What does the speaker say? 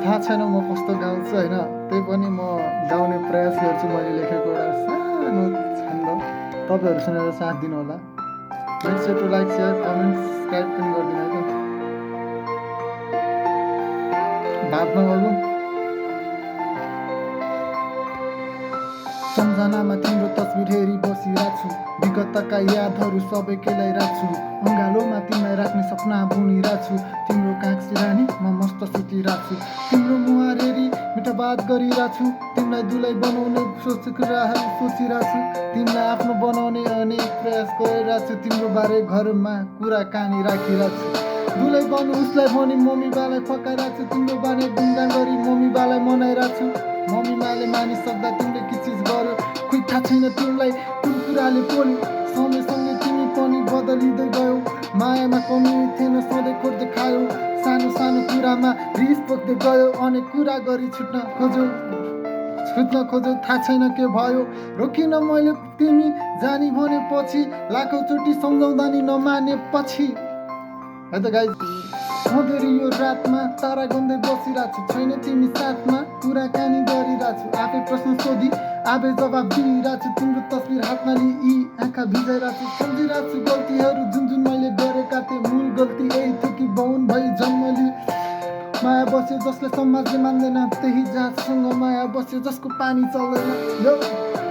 थाहा छैन म कस्तो गाउँछु होइन, त्यही पनि म गाउने प्रयास गर्छु। मैले लेखेको एउटा सानो छन्द तपाईँहरू सुनेर साथ दिनु होला। Make sure to like, share, comment, subscribe पनि गरिदिनु है त। भाग्न अगु सम्झनामा तिम्रो तस्बिर हेरी बसिरहेको छु, विगतका यादहरू सबै केलाइरहेको छु, अँगालोमा तिमीलाई राख्ने सपना बुनिरहेको छु, तिम्रो काँक्सी रानी म मस्त सुतिरहेको छु, तिम्रो मुहार हेरी मिठो बात गरिरहेको छु, तिमीलाई दुलै बनाउने कुराहरू सोचिरहेको छु, तिमीलाई आफ्नो बनाउने अनेक प्रयास गरिरहेको छु, तिम्रो बारे घरमा कुराकानी राखिरहेको छु, दुलै बन्नु उसलाई भनी मम्मी बालाई फकाइरहेको छु, तिम्रो बारे गुणगान गरी मम्मी बालाई मनाइरहेको छु, मम्मी माले मानिसक्दा तिमीले के चिज गर्यो, खोइ थाहा छैन तिमीलाई कुन कुराले पोल्यो, सँगै तिमी पनि बदलिँदै गयौ, मायामा कमी थिएन सधैँ खोज्दै खायो, सानो सानो कुरामा रिस पोख्दै गयो, अनेक कुरा गरी छुट्न खोज्यो थाहा छैन के भयो, रोकिन मैले तिमी जानी भनेपछि, लाखौँचोटि सम्झाउँदा नि नमाने पछि है त गाइज। अँधेरी यो रातमा तारा गन्दै बसिरहेको छु, छैन तिमी साथमा कुराकानी गरिरहेको छु, आफै प्रश्न सोधी आफै जवाब दिइरहेको छु, तिम्रो तस्बिर हातमा लिई यी आँखा भिजाइरहेको छु, सम्झिरहेको छु गल्तीहरू जुन जुन मैले गरेका थिएँ, मूल गल्ती यही थियो कि बाहुन भई जन्म लिई माया बस्यो जसले समाजले मान्दैन, त्यही जातसँग माया बस्यो जसको पानी चल्दैन।